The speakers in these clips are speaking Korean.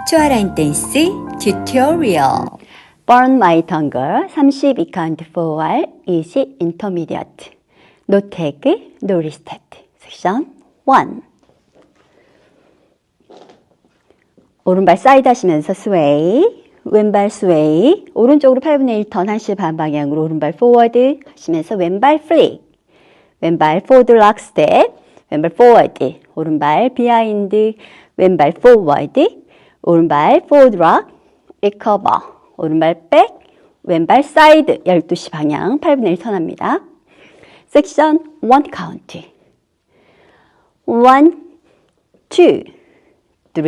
추아라인 댄스 튜토리얼 Burn My Tongue 32 count 4R easy intermediate No take, no restart 섹션 1 오른발 사이드 하시면서 스웨이 왼발 스웨이 오른쪽으로 8분의 1 턴 한시 반 방향으로 오른발 포워드 하시면서 왼발 플릭 왼발 포워드 락 스텝 왼발 포워드 오른발 비하인드 왼발 포워드 오른발 포워드 락 리커버 오른발 백 왼발 사이드 12시 방향 8분의 1 턴합니다. 섹션 1 카운트 1, 2, 3,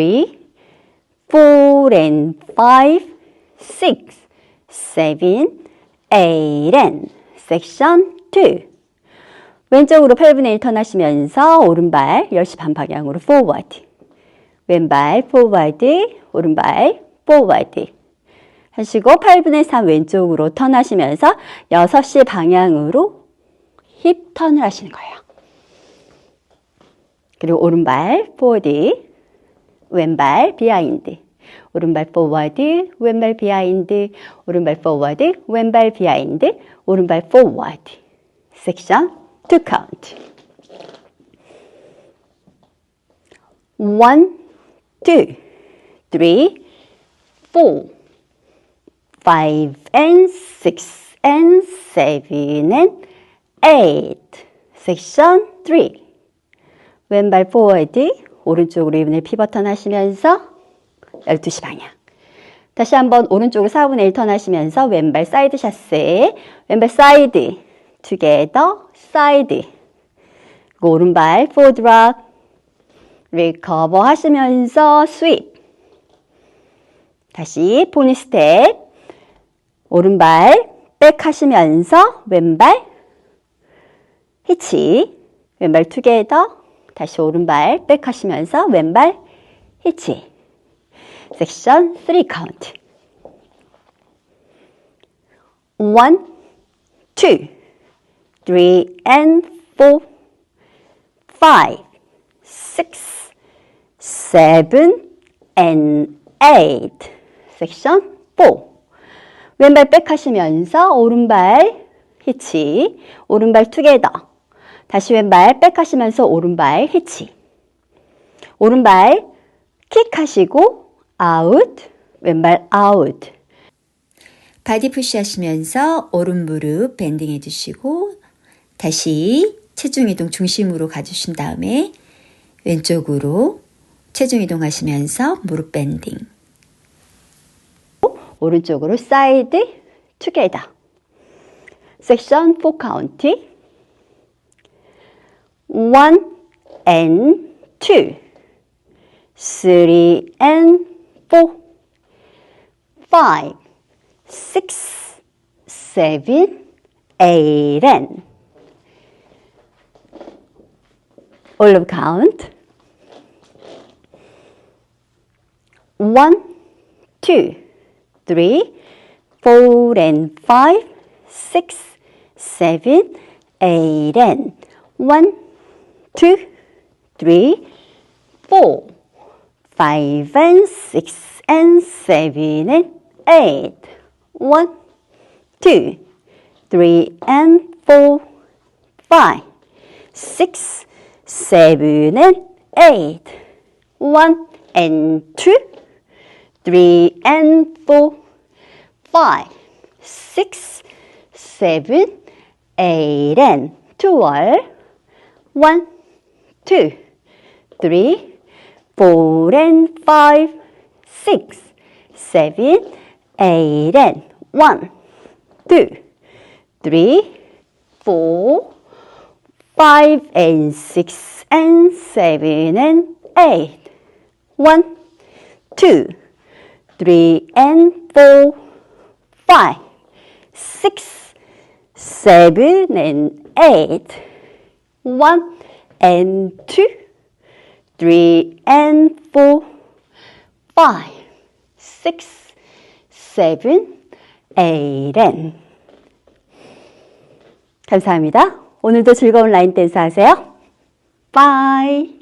4 and 5, 6, 7, 8 and 섹션 2 왼쪽으로 8분의 1 턴 하시면서 오른발 10시 반 방향으로 포워드 왼발 포워드 오른발 포워드 하시고 8분의 3 왼쪽으로 턴 하시면서 6시 방향으로 힙 턴을 하시는 거예요. 그리고 오른발 포워드 왼발 비하인드 오른발 포워드 왼발 비하인드 오른발 포워드 왼발 비하인드 오른발 포워드 섹션 2 카운트 1, 2, 3, 4 5 and 6 and 7 and 8 섹션 3 왼발 포워드 오른쪽으로 2분의 1 피벗 턴 하시면서 12시 방향 다시 한번 오른쪽으로 4분의 1 턴 하시면서 왼발 사이드 샷세 왼발 사이드 투게더 사이드 오른발 포워드 락 리커버 하시면서 스윕 다시 포니 스텝 오른발 백 하시면서 왼발 히치 왼발 투게더 다시 오른발 백 하시면서 왼발 히치 섹션 3 카운트 1, 2, 3 and 4 5, 6, 7 and 8 섹션 4 왼발 백 하시면서 오른발 히치 오른발 투게더 다시 왼발 백 하시면서 오른발 히치 오른발 킥 하시고 아웃 왼발 아웃 바디 푸시 하시면서 오른 무릎 밴딩 해주시고 다시 체중 이동 중심으로 가주신 다음에 왼쪽으로 체중 이동하시면서 무릎 밴딩 오른쪽으로 사이드 투게더 섹션 4 카운트 1 and 2 3 and 4 5 6 7 8 and all of count 1 2 3, 4 and 5, 6, 7, 8 and 1, 2, 3, 4, 5 and 6 and 7 and 8, 1, 2, 3 and 4, 5, 6, 7 and 8, 1 and 2, 3 and 4, 5, 6, 7, 8 and 12, 1, 2, 3, 4 and 5, 6, 7, 8 and 1, 2, 3, 4, 5 and 6 and 7 and 8, 1, 2, 3 and 4, 5, 6, 7 and 8, 1 and 2, 3 and 4, 5, 6, 7, 8 and 감사합니다. 오늘도 즐거운 라인 댄스 하세요. 바이.